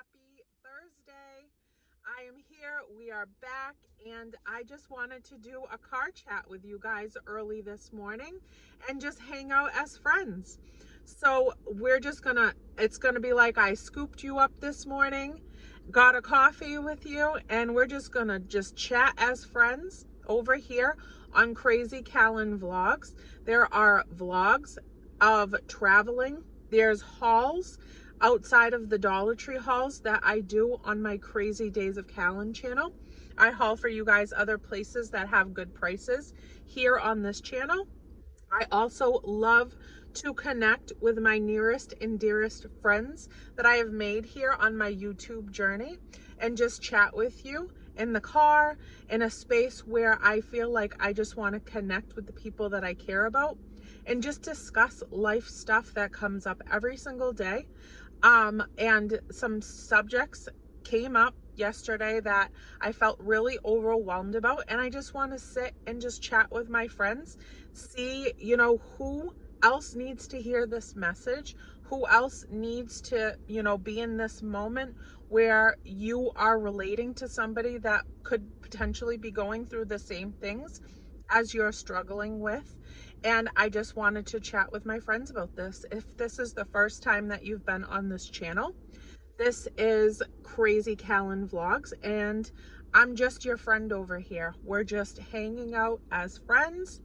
Happy Thursday. I am here. We are back, and I just wanted to do a car chat with you guys early this morning and just hang out as friends. So, it's gonna be like I scooped you up this morning, got a coffee with you, and we're just gonna just chat as friends over here on Crazy Callan Vlogs. There are vlogs of traveling, there's hauls outside of the Dollar Tree hauls that I do on my Crazy Days of Callan channel. I haul for you guys other places that have good prices here on this channel. I also love to connect with my nearest and dearest friends that I have made here on my YouTube journey and just chat with you in the car, in a space where I feel like I just want to connect with the people that I care about and just discuss life stuff that comes up every single day. And some subjects came up yesterday that I felt really overwhelmed about, and I just want to sit and just chat with my friends, see, who else needs to hear this message, who else needs to, be in this moment where you are relating to somebody that could potentially be going through the same things as you're struggling with. And I just wanted to chat with my friends about this. If this is the first time that you've been on this channel, this is Crazy Callan Vlogs, and I'm just your friend over here. We're just hanging out as friends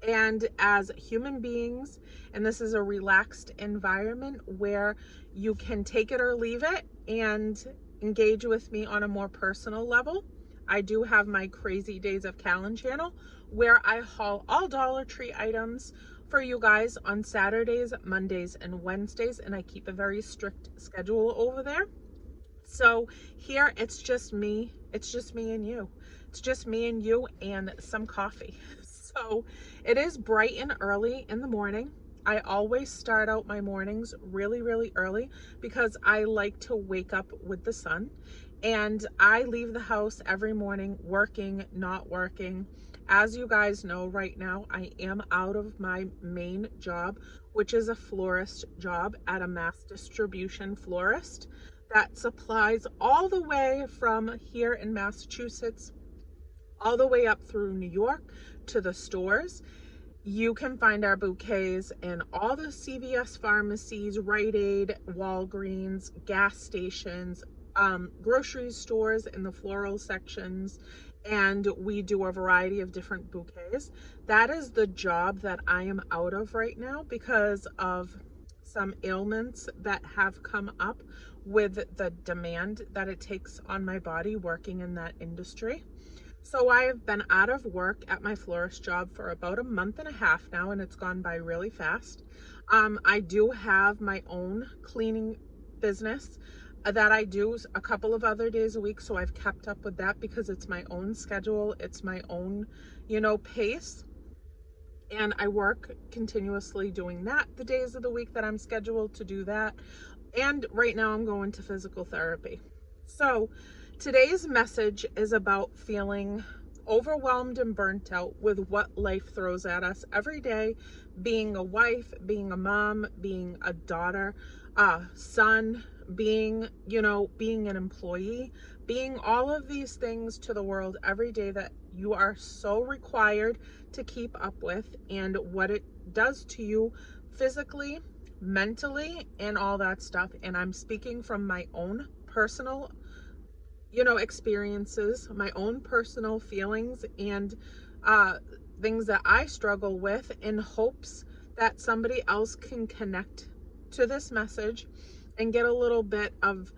and as human beings, and this is a relaxed environment where you can take it or leave it and engage with me on a more personal level. I do have my Crazy Days of Callan channel where I haul all Dollar Tree items for you guys on Saturdays, Mondays, and Wednesdays, and I keep a very strict schedule over there. So here it's just me. It's just me and you. It's just me and you and some coffee. So it is bright and early in the morning. I always start out my mornings really, really early because I like to wake up with the sun. And I leave the house every morning working, not working. As you guys know, right now, I am out of my main job, which is a florist job at a mass distribution florist that supplies all the way from here in Massachusetts, all the way up through New York to the stores. You can find our bouquets in all the CVS pharmacies, Rite Aid, Walgreens, gas stations, grocery stores in the floral sections, and we do a variety of different bouquets. That is the job that I am out of right now because of some ailments that have come up with the demand that it takes on my body working in that industry. So I have been out of work at my florist job for about a month and a half now, and it's gone by really fast. I do have my own cleaning business that I do a couple of other days a week, so I've kept up with that because it's my own schedule, it's my own, pace, and I work continuously doing that the days of the week that I'm scheduled to do that. And right now I'm going to physical therapy. So today's message is about feeling overwhelmed and burnt out with what life throws at us every day, being a wife, being a mom, being a daughter, son, being an employee, being all of these things to the world every day that you are so required to keep up with, and what it does to you physically, mentally, and all that stuff. And I'm speaking from my own personal experiences, my own personal feelings, and things that I struggle with, in hopes that somebody else can connect to this message and get a little bit of,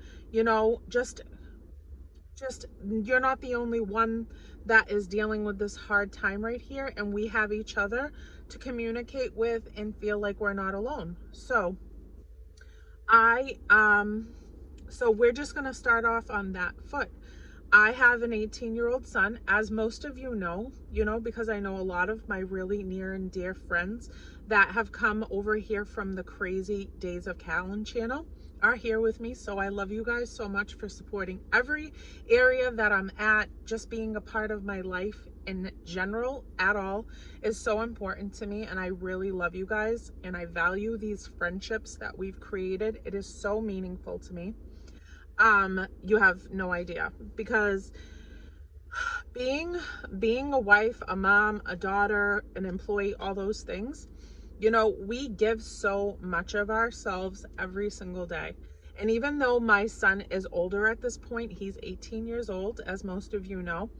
just you're not the only one that is dealing with this hard time right here, and we have each other to communicate with and feel like we're not alone. So so we're just going to start off on that foot. I have an 18-year-old son, as most of you know, because I know a lot of my really near and dear friends that have come over here from the Crazy Days of Callan channel are here with me. So I love you guys so much for supporting every area that I'm at. Just being a part of my life in general at all is so important to me, and I really love you guys, and I value these friendships that we've created. It is so meaningful to me. you have no idea, because being a wife, a mom, a daughter, an employee, all those things, we give so much of ourselves every single day. And even though my son is older at this point, he's 18 years old, as most of you know,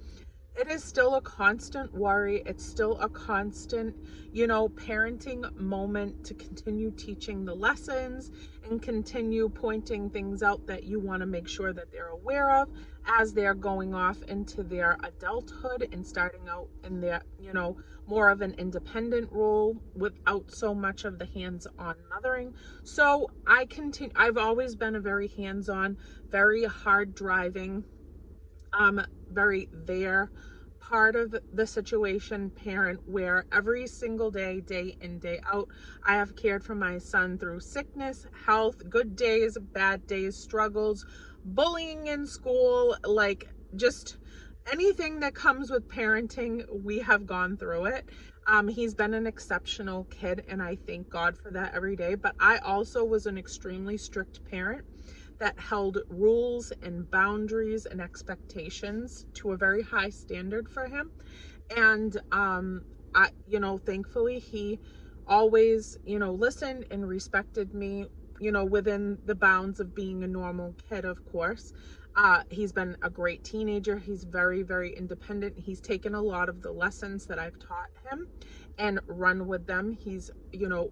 it is still a constant worry. It's still a constant, parenting moment to continue teaching the lessons and continue pointing things out that you want to make sure that they're aware of as they're going off into their adulthood and starting out in their, more of an independent role without so much of the hands-on mothering. So I've always been a very hands-on, very hard driving, very there part of the situation parent, where every single day, day in, day out, I have cared for my son through sickness, health, good days, bad days, struggles, bullying in school, like just anything that comes with parenting. We have gone through it. He's been an exceptional kid, and I thank God for that every day. But I also was an extremely strict parent that held rules and boundaries and expectations to a very high standard for him. And thankfully he always, listened and respected me, within the bounds of being a normal kid, of course. He's been a great teenager. He's very, very independent. He's taken a lot of the lessons that I've taught him and run with them. He's,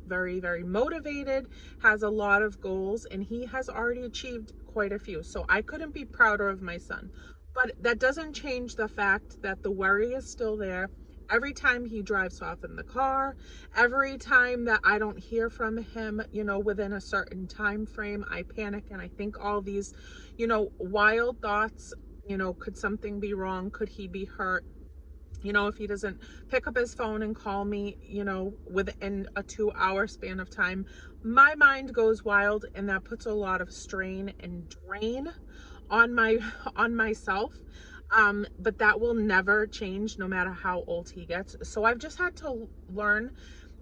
very, very motivated, has a lot of goals, and he has already achieved quite a few. So I couldn't be prouder of my son. But that doesn't change the fact that the worry is still there. Every time he drives off in the car, every time that I don't hear from him, within a certain time frame, I panic and I think all these, wild thoughts. Could something be wrong? Could he be hurt? If he doesn't pick up his phone and call me, within a 2-hour span of time, my mind goes wild, and that puts a lot of strain and drain on myself. But that will never change no matter how old he gets. So I've just had to learn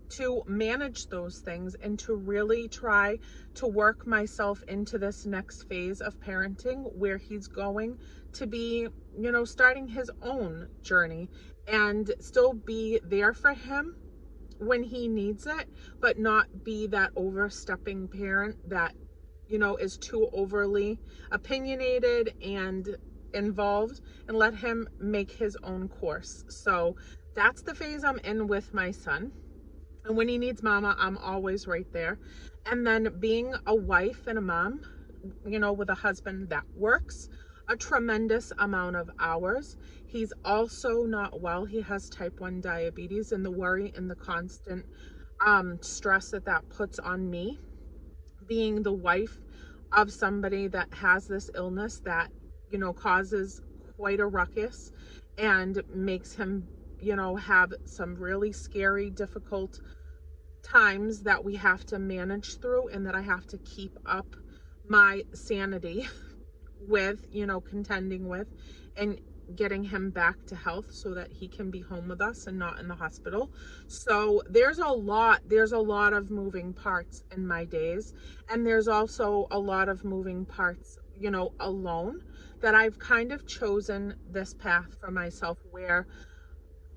to manage those things and to really try to work myself into this next phase of parenting, where he's going to be, starting his own journey, and still be there for him when he needs it, but not be that overstepping parent that, is too overly opinionated and involved, and let him make his own course. So that's the phase I'm in with my son. And when he needs mama, I'm always right there. And then being a wife and a mom, with a husband that works a tremendous amount of hours. He's also not well. He has type 1 diabetes, and the worry and the constant stress that puts on me, being the wife of somebody that has this illness that, causes quite a ruckus and makes him, have some really scary, difficult times that we have to manage through, and that I have to keep up my sanity with, contending with, and getting him back to health so that he can be home with us and not in the hospital. So there's a lot of moving parts in my days. And there's also a lot of moving parts, alone, that I've kind of chosen this path for myself, where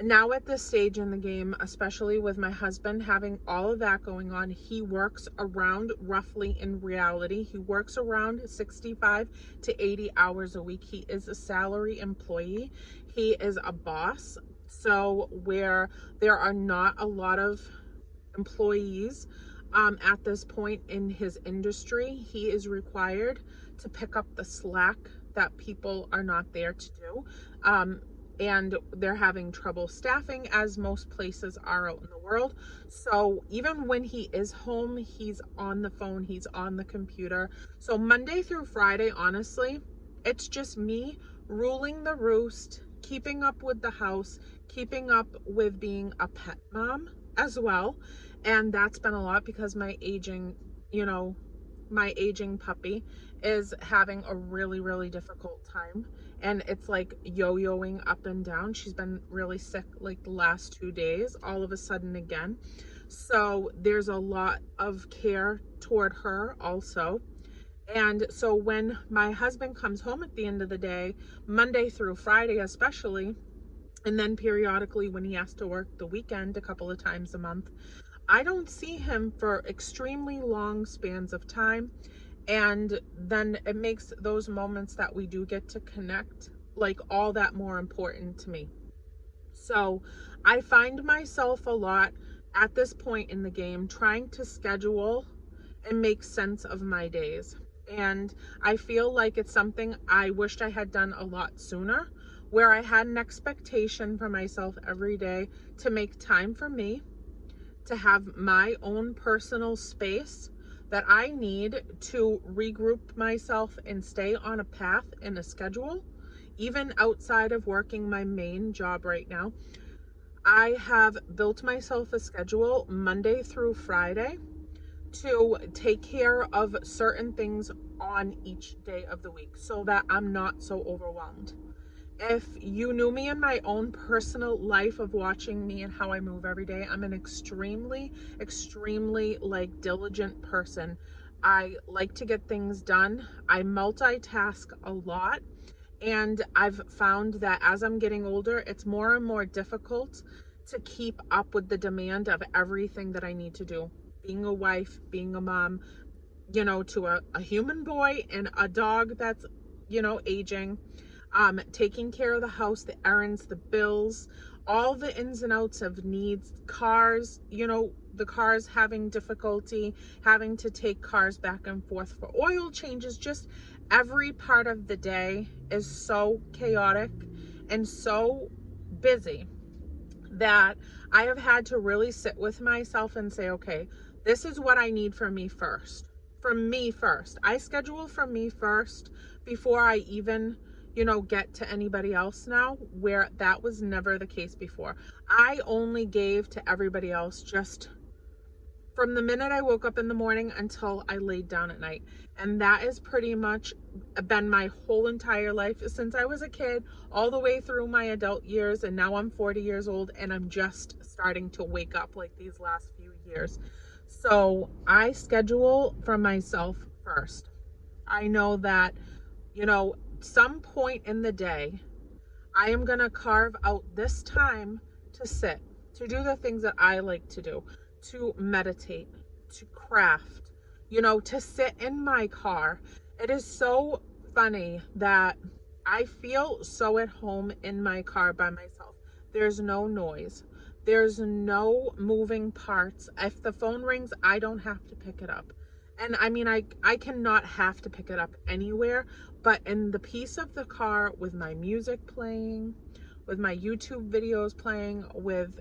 now at this stage in the game, especially with my husband having all of that going on, he works around, roughly in reality, he works around 65 to 80 hours a week. He is a salary employee. He is a boss. So where there are not a lot of employees at this point in his industry, he is required to pick up the slack that people are not there to do. And they're having trouble staffing, as most places are out in the world. So even when he is home, he's on the phone, he's on the computer. So Monday through Friday, honestly, it's just me ruling the roost, keeping up with the house, keeping up with being a pet mom as well. And that's been a lot, because my aging puppy is having a really, really difficult time. And it's like yo-yoing up and down. She's been really sick like the last 2 days, all of a sudden again. So there's a lot of care toward her also. And so when my husband comes home at the end of the day, Monday through Friday especially, and then periodically when he has to work the weekend a couple of times a month, I don't see him for extremely long spans of time. And then it makes those moments that we do get to connect like all that more important to me. So I find myself a lot at this point in the game trying to schedule and make sense of my days. And I feel like it's something I wished I had done a lot sooner, where I had an expectation for myself every day to make time for me, to have my own personal space that I need to regroup myself and stay on a path and a schedule, even outside of working my main job right now. I have built myself a schedule Monday through Friday to take care of certain things on each day of the week so that I'm not so overwhelmed. If you knew me in my own personal life of watching me and how I move every day, I'm an extremely like diligent person. I like to get things done. I multitask a lot. And I've found that as I'm getting older, it's more and more difficult to keep up with the demand of everything that I need to do. Being a wife, being a mom, to a human boy and a dog that's, aging, taking care of the house, the errands, the bills, all the ins and outs of needs, cars, the cars having difficulty, having to take cars back and forth for oil changes. Just every part of the day is so chaotic and so busy that I have had to really sit with myself and say, okay, this is what I need for me first. For me first. I schedule for me first before I even, get to anybody else now, where that was never the case before. I only gave to everybody else just from the minute I woke up in the morning until I laid down at night. And that has pretty much been my whole entire life since I was a kid, all the way through my adult years. And now I'm 40 years old and I'm just starting to wake up like these last few years. So I schedule for myself first. I know that, some point in the day, I am going to carve out this time to sit, to do the things that I like to do, to meditate, to craft, to sit in my car. It is so funny that I feel so at home in my car by myself. There's no noise. There's no moving parts. If the phone rings, I don't have to pick it up. And I mean, I cannot have to pick it up anywhere, but in the peace of the car with my music playing, with my YouTube videos playing, with,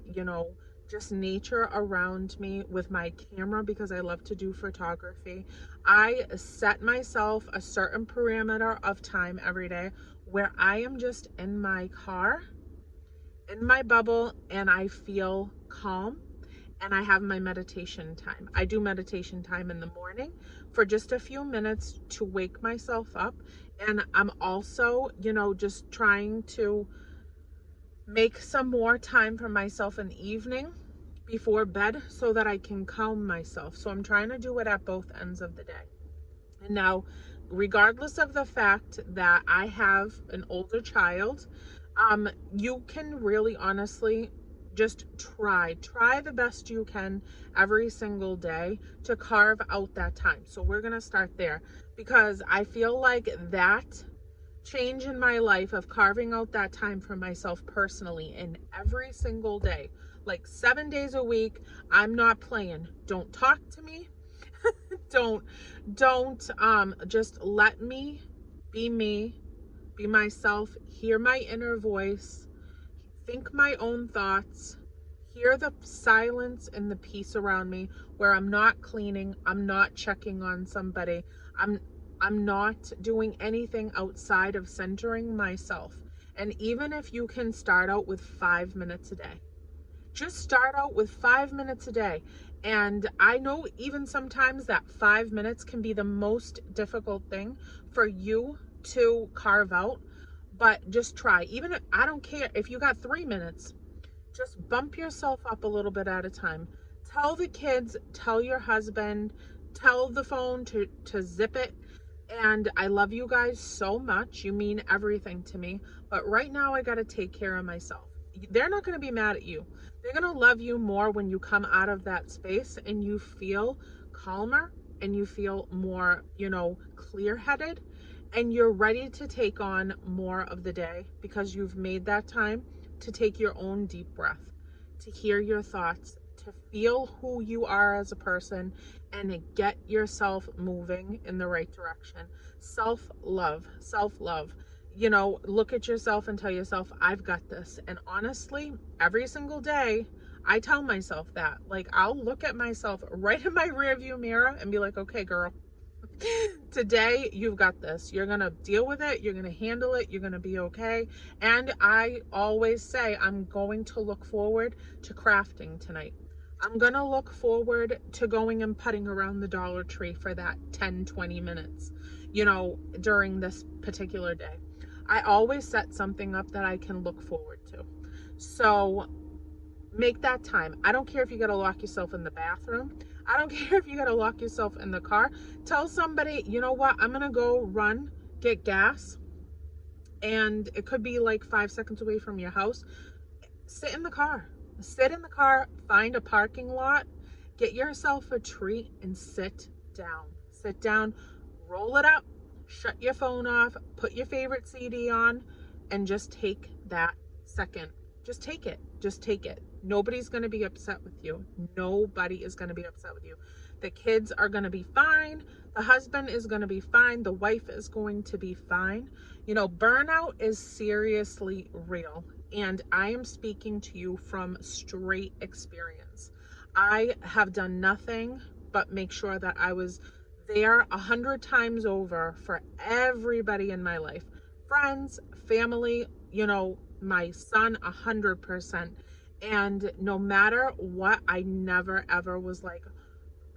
just nature around me, with my camera, because I love to do photography. I set myself a certain parameter of time every day where I am just in my car, in my bubble, and I feel calm. And I have my meditation time. I do meditation time in the morning for just a few minutes to wake myself up. And I'm also, just trying to make some more time for myself in the evening before bed so that I can calm myself. So I'm trying to do it at both ends of the day. And now, regardless of the fact that I have an older child, you can really honestly just try the best you can every single day to carve out that time. So we're going to start there, because I feel like that change in my life of carving out that time for myself personally in every single day, like 7 days a week, I'm not playing. Don't talk to me. don't just let me, be myself, hear my inner voice, think my own thoughts, hear the silence and the peace around me, where I'm not cleaning, I'm not checking on somebody, I'm not doing anything outside of centering myself. And even if you can start out with 5 minutes a day, just start out with 5 minutes a day. And I know even sometimes that 5 minutes can be the most difficult thing for you to carve out. But just try. Even if, I don't care if you got 3 minutes, just bump yourself up a little bit at a time. Tell the kids, tell your husband, tell the phone to zip it. And I love you guys so much. You mean everything to me. But right now, I got to take care of myself. They're not going to be mad at you. They're going to love you more when you come out of that space and you feel calmer and you feel more, clear headed, and you're ready to take on more of the day because you've made that time to take your own deep breath, to hear your thoughts, to feel who you are as a person, and get yourself moving in the right direction. Self love, self love. Look at yourself and tell yourself, I've got this. And honestly, every single day, I tell myself that. Like, I'll look at myself right in my rearview mirror and be like, okay, girl, today you've got this. You're going to deal with it. You're going to handle it. You're going to be okay. And I always say, I'm going to look forward to crafting tonight. I'm going to look forward to going and putting around the Dollar Tree for that 10-20 minutes, during this particular day. I always set something up that I can look forward to. So make that time. I don't care if you got to lock yourself in the bathroom. I don't care if you got to lock yourself in the car. Tell somebody, you know what? I'm going to go run, get gas. And it could be like 5 seconds away from your house. Sit in the car. Sit in the car, find a parking lot, get yourself a treat and sit down. Sit down, roll it up, shut your phone off, put your favorite CD on, and just take that second. Just take it. Just take it. Nobody's going to be upset with you. Nobody is going to be upset with you. The kids are going to be fine. The husband is going to be fine. The wife is going to be fine. Burnout is seriously real. And I am speaking to you from straight experience. I have done nothing but make sure that I was there 100 times over for everybody in my life. Friends, family, my son, 100%. And no matter what, I never ever was like,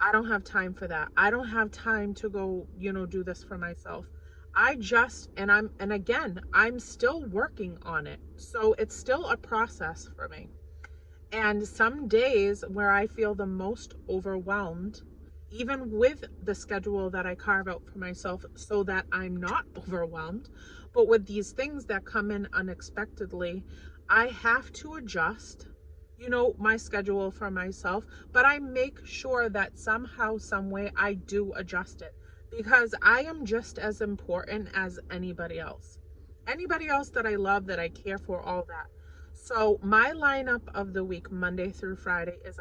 I don't have time for that. I don't have time to go, do this for myself. And again, I'm still working on it. So it's still a process for me. And some days where I feel the most overwhelmed, even with the schedule that I carve out for myself so that I'm not overwhelmed, but with these things that come in unexpectedly, I have to adjust, my schedule for myself, but I make sure that somehow, some way I do adjust it because I am just as important as anybody else. Anybody else that I love, that I care for, all that. So my lineup of the week, Monday through Friday, is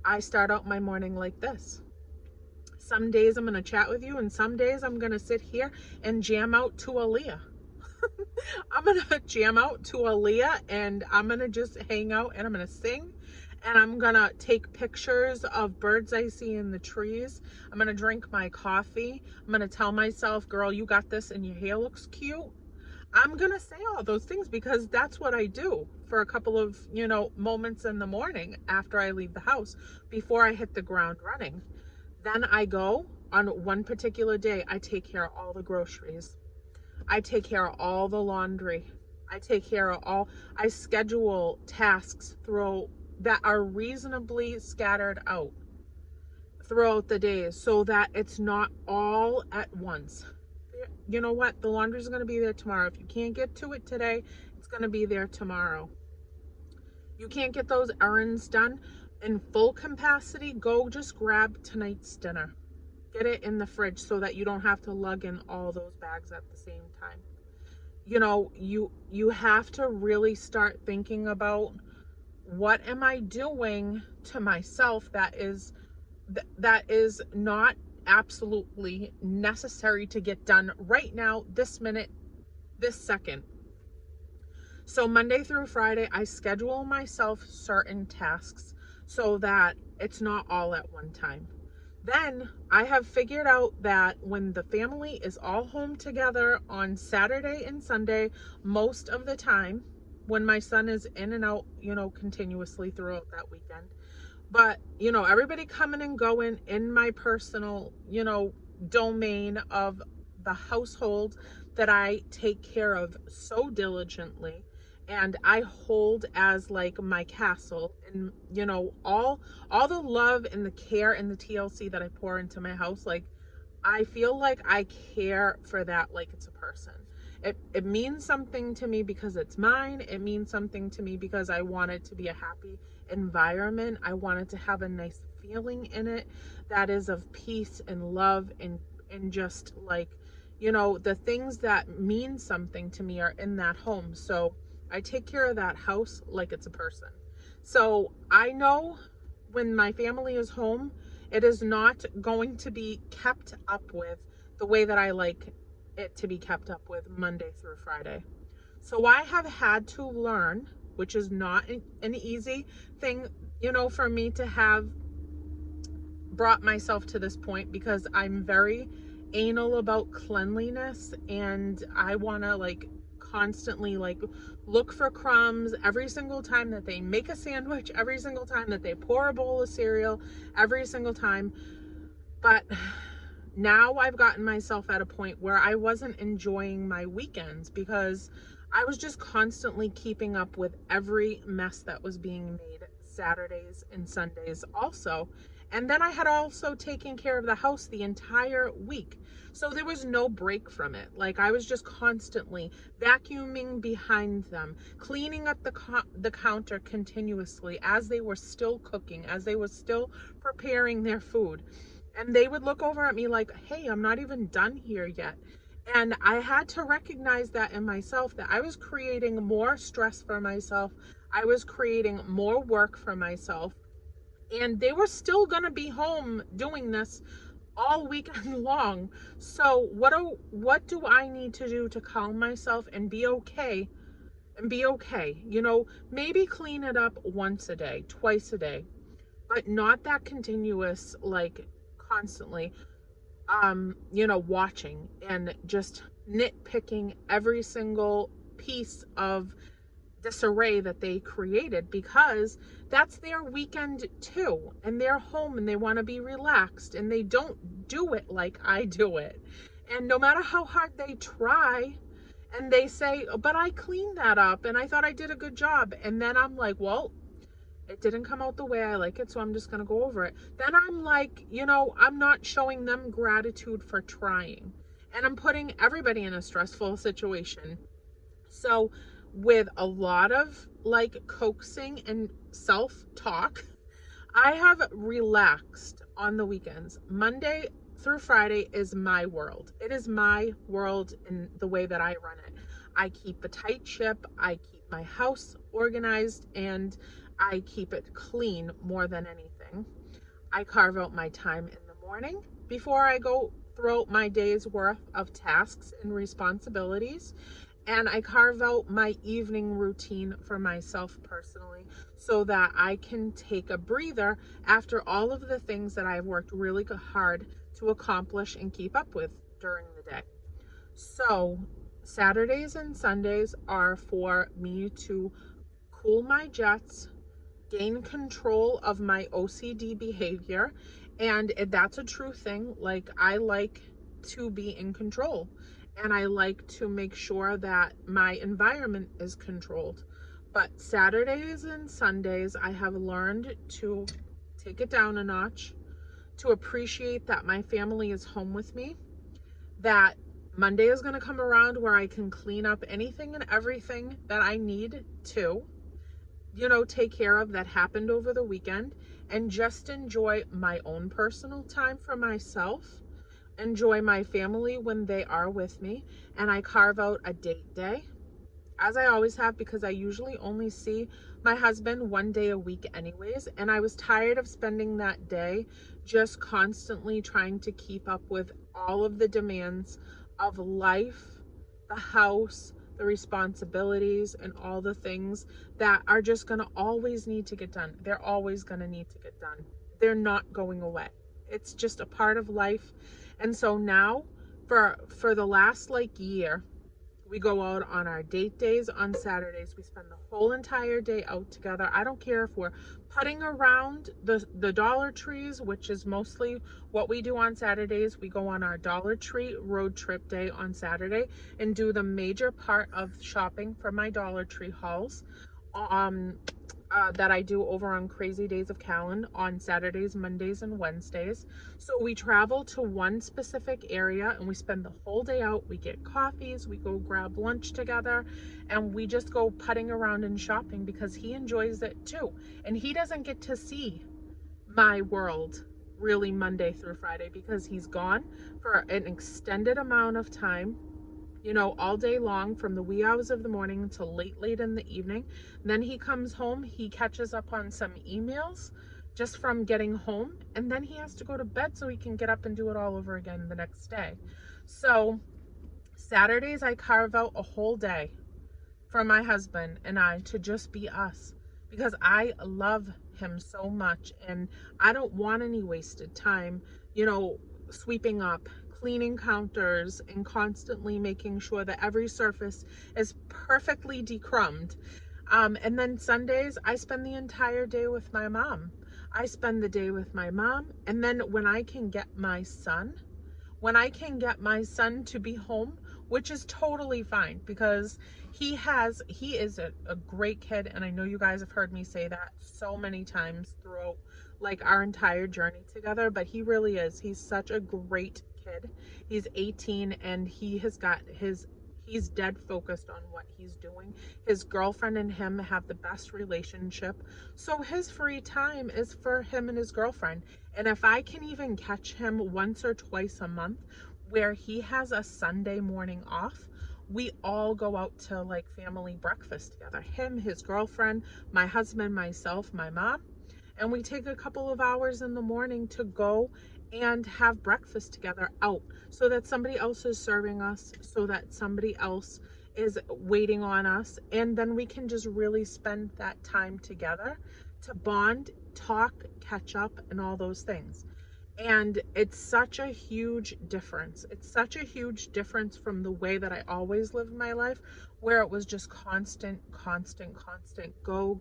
I start out my morning like this. Some days I'm going to chat with you, and some days I'm going to sit here and jam out to Aaliyah. I'm going to jam out to Aaliyah, and I'm going to just hang out, and I'm going to sing, and I'm going to take pictures of birds I see in the trees. I'm going to drink my coffee. I'm going to tell myself, girl, you got this, and your hair looks cute. I'm going to say all those things because that's what I do for a couple of, moments in the morning after I leave the house before I hit the ground running. Then I go on one particular day, I take care of all the groceries. I take care of all the laundry. I schedule tasks that are reasonably scattered out throughout the days so that it's not all at once. You know what? The laundry's going to be there tomorrow. If you can't get to it today, it's going to be there tomorrow. You can't get those errands done in full capacity, go just grab tonight's dinner. Get it in the fridge so that you don't have to lug in all those bags at the same time. You have to really start thinking about, what am I doing to myself that is not absolutely necessary to get done right now, this minute, this second. So Monday through Friday, I schedule myself certain tasks so that it's not all at one time. Then I have figured out that when the family is all home together on Saturday and Sunday, most of the time, when my son is in and out, continuously throughout that weekend. But, everybody coming and going in my personal, domain of the household that I take care of so diligently, and I hold as like my castle, and all the love and the care and the TLC that I pour into my house, like, I feel like I care for that like it's a person. It means something to me because it's mine. It means something to me because I want it to be a happy environment. I want it to have a nice feeling in it that is of peace and love and just like, the things that mean something to me are in that home. So I take care of that house like it's a person. So I know when my family is home, it is not going to be kept up with the way that I like it to be kept up with Monday through Friday. So I have had to learn, which is not an easy thing, for me to have brought myself to this point, because I'm very anal about cleanliness and I want to like constantly like look for crumbs every single time that they make a sandwich, every single time that they pour a bowl of cereal, every single time. But now I've gotten myself at a point where I wasn't enjoying my weekends because I was just constantly keeping up with every mess that was being made Saturdays and Sundays also. And then I had also taken care of the house the entire week. So there was no break from it. Like I was just constantly vacuuming behind them, cleaning up the counter continuously as they were still cooking, as they were still preparing their food. And they would look over at me like, hey, I'm not even done here yet. And I had to recognize that in myself, that I was creating more stress for myself. I was creating more work for myself. And they were still going to be home doing this all weekend long. So what do I need to do to calm myself and be okay? And be okay. Maybe clean it up once a day, twice a day, but not that continuous, like constantly, watching and just nitpicking every single piece of disarray that they created, because that's their weekend too, and they're home and they want to be relaxed and they don't do it like I do it. And no matter how hard they try, and they say, but I cleaned that up and I thought I did a good job, and then I'm like, well, it didn't come out the way I like it, so I'm just going to go over it. Then I'm like, I'm not showing them gratitude for trying. And I'm putting everybody in a stressful situation. So with a lot of like coaxing and self-talk, I have relaxed on the weekends. Monday through Friday is my world. It is my world in the way that I run it. I keep a tight ship. I keep my house organized and I keep it clean more than anything. I carve out my time in the morning before I go through my day's worth of tasks and responsibilities. And I carve out my evening routine for myself personally so that I can take a breather after all of the things that I've worked really hard to accomplish and keep up with during the day. So Saturdays and Sundays are for me to cool my jets, gain control of my OCD behavior. And that's a true thing. Like I like to be in control. And I like to make sure that my environment is controlled. But Saturdays and Sundays, I have learned to take it down a notch, to appreciate that my family is home with me, that Monday is going to come around where I can clean up anything and everything that I need to, take care of that happened over the weekend, and just enjoy my own personal time for myself. Enjoy my family when they are with me, and I carve out a date day, as I always have, because I usually only see my husband one day a week anyways, and I was tired of spending that day just constantly trying to keep up with all of the demands of life, the house, the responsibilities, and all the things that are just going to always need to get done. They're always going to need to get done. They're not going away. It's just a part of life. And so now for the last year, we go out on our date days on Saturdays. We spend the whole entire day out together. I don't care if we're putting around the Dollar Trees, which is mostly what we do on Saturdays. We go on our Dollar Tree road trip day on Saturday and do the major part of shopping for my Dollar Tree hauls. that I do over on Crazy Days of Callan on Saturdays, Mondays, and Wednesdays. So we travel to one specific area and we spend the whole day out. We get coffees, we go grab lunch together, and we just go putting around and shopping because he enjoys it too. And he doesn't get to see my world really Monday through Friday because he's gone for an extended amount of time, you know, all day long from the wee hours of the morning until late in the evening. And then he comes home, he catches up on some emails just from getting home, and then he has to go to bed so he can get up and do it all over again the next day. So Saturdays, I carve out a whole day for my husband and I to just be us because I love him so much and I don't want any wasted time, you know, sweeping up, cleaning counters, and constantly making sure that every surface is perfectly decrumbed. And then Sundays, I spend the entire day with my mom. I spend the day with my mom, and then when I can get my son to be home, which is totally fine because he is a great kid, and I know you guys have heard me say that so many times throughout like our entire journey together, but he really is. He's such a great kid. He's 18 and he's dead focused on what he's doing. His girlfriend and him have the best relationship. So his free time is for him and his girlfriend. And if I can even catch him once or twice a month where he has a Sunday morning off, we all go out to like family breakfast together. Him, his girlfriend, my husband, myself, my mom. And we take a couple of hours in the morning to go and have breakfast together out so that somebody else is serving us, so that somebody else is waiting on us. And then we can just really spend that time together to bond, talk, catch up, and all those things. And it's such a huge difference. It's such a huge difference from the way that I always lived my life, where it was just constant, go,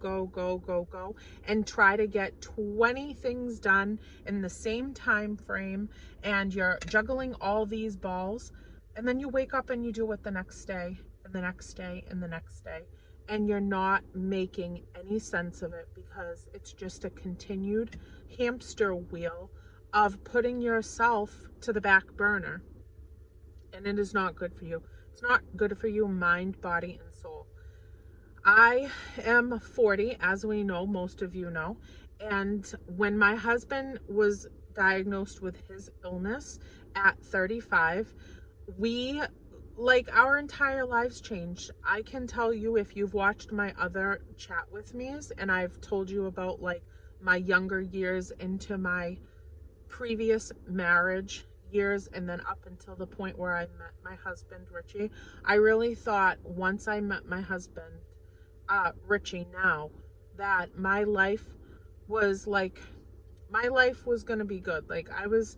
and try to get 20 things done in the same time frame. And you're juggling all these balls. And then you wake up and you do it the next day, and the next day, and the next day. And you're not making any sense of it because it's just a continued hamster wheel of putting yourself to the back burner, and it is not good for you. It's not good for you, mind, body, and soul. I am 40, as we know, most of you know, and when my husband was diagnosed with his illness at 35, our entire lives changed. I can tell you, if you've watched my other chat with me's, and I've told you about like my younger years into my previous marriage years and then up until the point where I met my husband Richie, I really thought once I met my husband Richie now, that my life was going to be good. Like, I was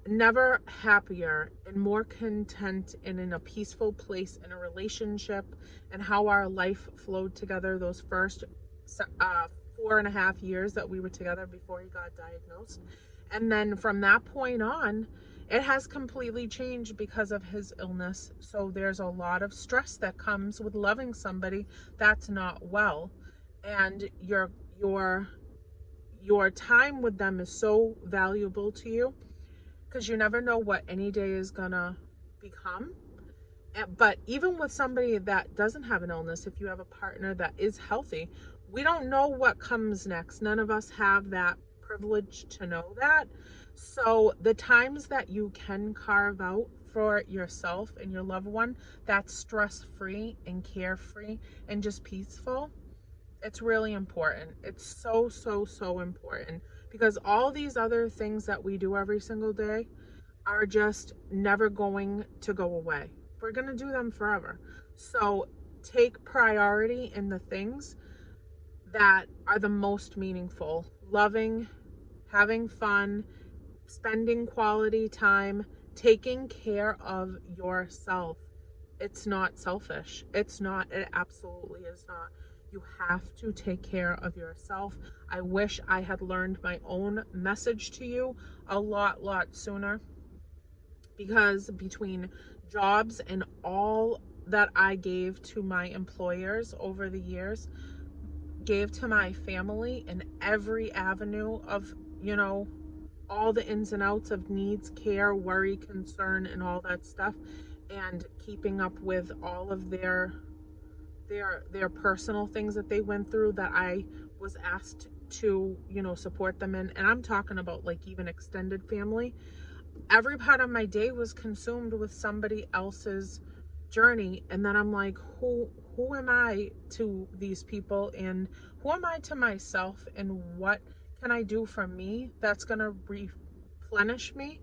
never happier and more content and in a peaceful place in a relationship, and how our life flowed together those first 4.5 years that we were together before he got diagnosed. And then from that point on, it has completely changed because of his illness. So there's a lot of stress that comes with loving somebody that's not well. And your time with them is so valuable to you because you never know what any day is gonna become. But even with somebody that doesn't have an illness, if you have a partner that is healthy, we don't know what comes next. None of us have that privilege to know that. So the times that you can carve out for yourself and your loved one that's stress-free and carefree and just peaceful, it's really important. It's so important, because all these other things that we do every single day are just never going to go away. We're going to do them forever. So take priority in the things that are the most meaningful. Loving, having fun, spending quality time, taking care of yourself. It's not selfish. It's not. It absolutely is not. You have to take care of yourself. I wish I had learned my own message to you a lot sooner, because between jobs and all that I gave to my employers over the years, gave to my family in every avenue of, all the ins and outs of needs, care, worry, concern, and all that stuff, and keeping up with all of their personal things that they went through that I was asked to, support them in. And I'm talking about like even extended family. Every part of my day was consumed with somebody else's journey, and then I'm like, who am I to these people, and who am I to myself, and what can I do for me that's going to replenish me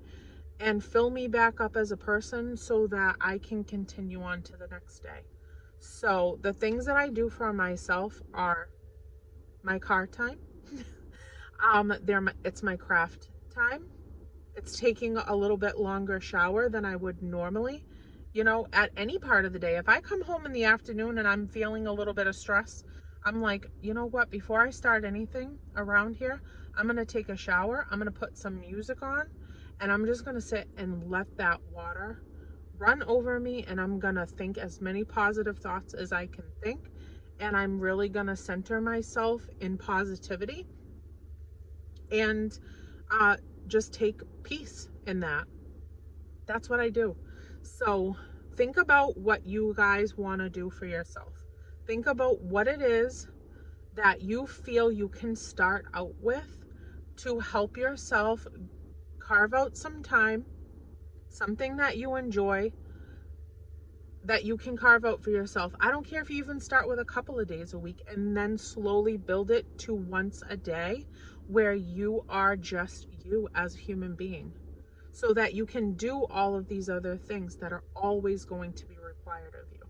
and fill me back up as a person so that I can continue on to the next day. So the things that I do for myself are my car time. It's my craft time. It's taking a little bit longer shower than I would normally, at any part of the day. If I come home in the afternoon and I'm feeling a little bit of stress, I'm like, you know what? Before I start anything around here, I'm going to take a shower. I'm going to put some music on, and I'm just going to sit and let that water run over me, and I'm going to think as many positive thoughts as I can think, and I'm really going to center myself in positivity and just take peace in that. That's what I do. So think about what you guys want to do for yourself. Think about what it is that you feel you can start out with to help yourself carve out some time, something that you enjoy, that you can carve out for yourself. I don't care if you even start with a couple of days a week and then slowly build it to once a day where you are just you as a human being, so that you can do all of these other things that are always going to be required of you.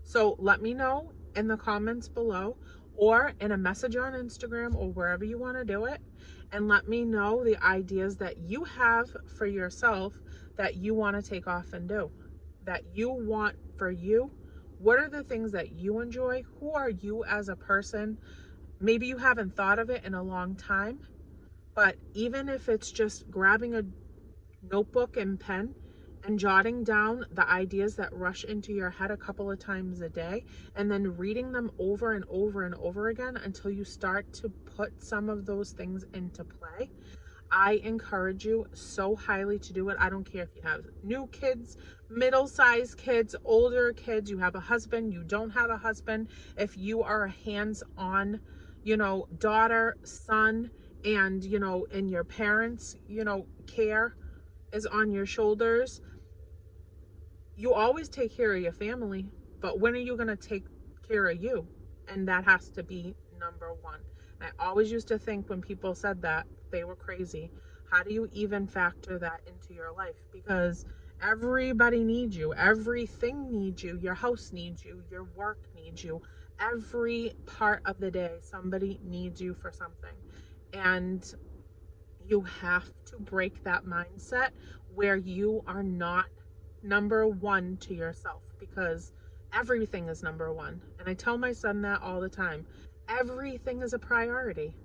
So let me know in the comments below, or in a message on Instagram, or wherever you want to do it, and let me know the ideas that you have for yourself that you want to take off and do, that you want for you. What are the things that you enjoy? Who are you as a person? Maybe you haven't thought of it in a long time, but even if it's just grabbing a notebook and pen and jotting down the ideas that rush into your head a couple of times a day, and then reading them over and over and over again until you start to put some of those things into play, I encourage you so highly to do it. I don't care if you have new kids, middle-sized kids, older kids, you have a husband, you don't have a husband, if you are a hands-on, daughter, son, and, and your parents, care is on your shoulders. You always take care of your family, but when are you going to take care of you? And that has to be number one. And I always used to think when people said that, they were crazy. How do you even factor that into your life? Because everybody needs you. Everything needs you. Your house needs you. Your work needs you. Every part of the day, somebody needs you for something. And you have to break that mindset where you are not number one to yourself, because everything is number one. And I tell my son that all the time. Everything is a priority.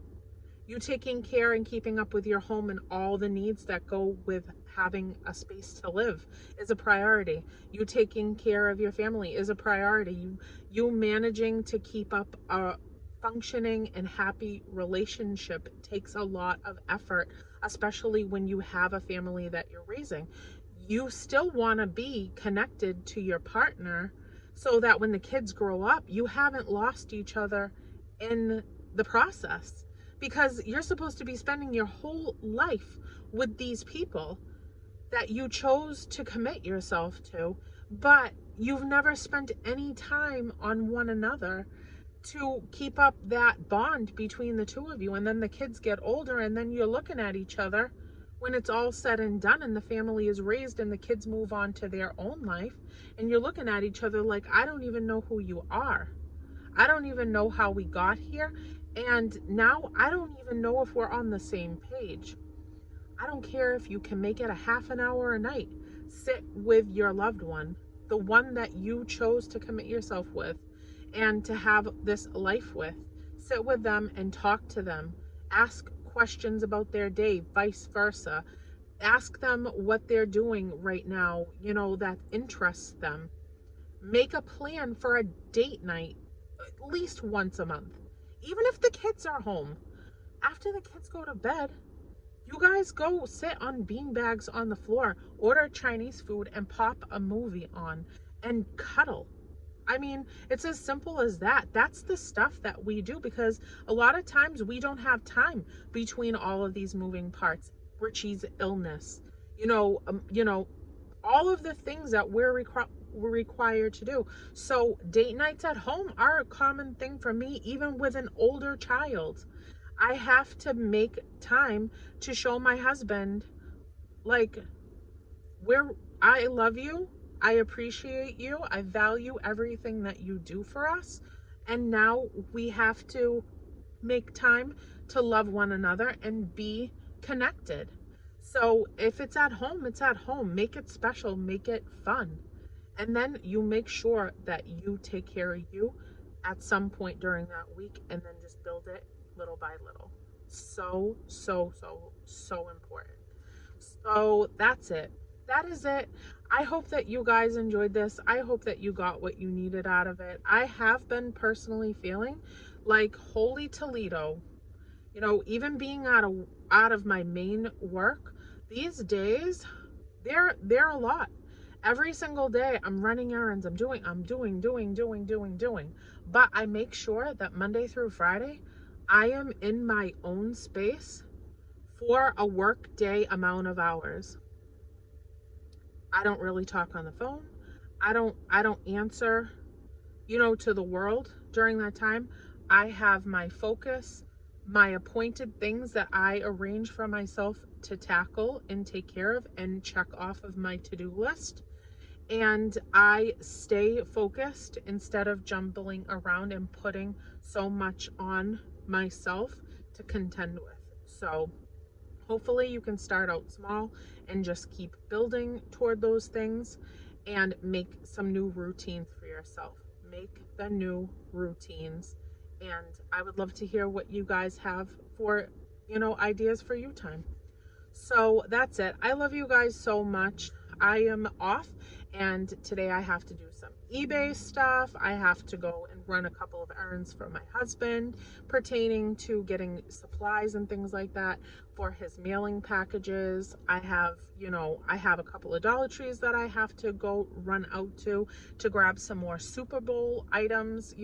You taking care and keeping up with your home and all the needs that go with having a space to live is a priority. You taking care of your family is a priority. You managing to keep up a functioning and happy relationship takes a lot of effort, especially when you have a family that you're raising. You still want to be connected to your partner so that when the kids grow up, you haven't lost each other in the process, because you're supposed to be spending your whole life with these people that you chose to commit yourself to, but you've never spent any time on one another to keep up that bond between the two of you. And then the kids get older, and then you're looking at each other when it's all said and done and the family is raised and the kids move on to their own life, and you're looking at each other like, I don't even know who you are. I don't even know how we got here. And now I don't even know if we're on the same page. I don't care if you can make it a half an hour a night. Sit with your loved one, the one that you chose to commit yourself with and to have this life with. Sit with them and talk to them. Ask questions about their day, vice versa. Ask them what they're doing right now, that interests them. Make a plan for a date night at least once a month. Even if the kids are home, after the kids go to bed, you guys go sit on bean bags on the floor, order Chinese food, and pop a movie on and cuddle. I mean, it's as simple as that. That's the stuff that we do because a lot of times we don't have time between all of these moving parts. Richie's illness, all of the things that we're required to do. So date nights at home are a common thing for me, even with an older child. I have to make time to show my husband, like, where I love you, I appreciate you, I value everything that you do for us. And now we have to make time to love one another and be connected. So if it's at home, it's at home. Make it special, make it fun. And then you make sure that you take care of you at some point during that week and then just build it little by little. So, so, so, so important. So that's it. That is it. I hope that you guys enjoyed this. I hope that you got what you needed out of it. I have been personally feeling like holy Toledo, even being out of my main work these days, they're a lot. Every single day I'm running errands, I'm doing. But I make sure that Monday through Friday I am in my own space for a work day amount of hours. I don't really talk on the phone. I don't answer, to the world during that time. I have my focus, my appointed things that I arrange for myself to tackle and take care of and check off of my to-do list. And I stay focused instead of jumbling around and putting so much on myself to contend with. So hopefully you can start out small and just keep building toward those things and make some new routines for yourself. Make the new routines. And I would love to hear what you guys have for, ideas for you time. So that's it. I love you guys so much. I am off and today I have to do some eBay stuff. I have to go and run a couple of errands for my husband pertaining to getting supplies and things like that for his mailing packages. I have a couple of Dollar Trees that I have to go run out to grab some more Super Bowl items,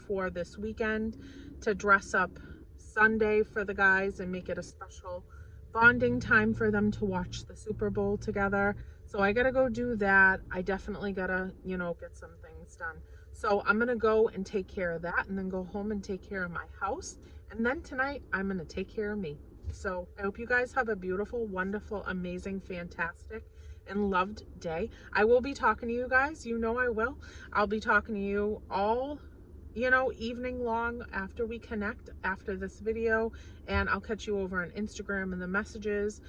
for this weekend to dress up Sunday for the guys and make it a special bonding time for them to watch the Super Bowl together. So I gotta go do that. I definitely gotta, get some things done. So I'm gonna go and take care of that and then go home and take care of my house. And then tonight I'm gonna take care of me. So I hope you guys have a beautiful, wonderful, amazing, fantastic, and loved day. I will be talking to you guys. I will. I'll be talking to you all evening long after we connect after this video, and I'll catch you over on Instagram and the messages.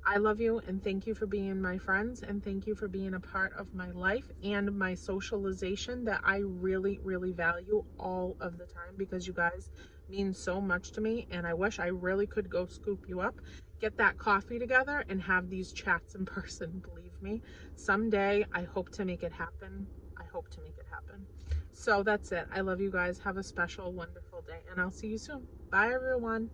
I love you and thank you for being my friends and thank you for being a part of my life and my socialization that I really, really value all of the time because you guys mean so much to me, and I wish I really could go scoop you up, get that coffee together and have these chats in person. Believe me, someday I hope to make it happen. I hope to make it happen. So that's it. I love you guys. Have a special, wonderful day, and I'll see you soon. Bye, everyone.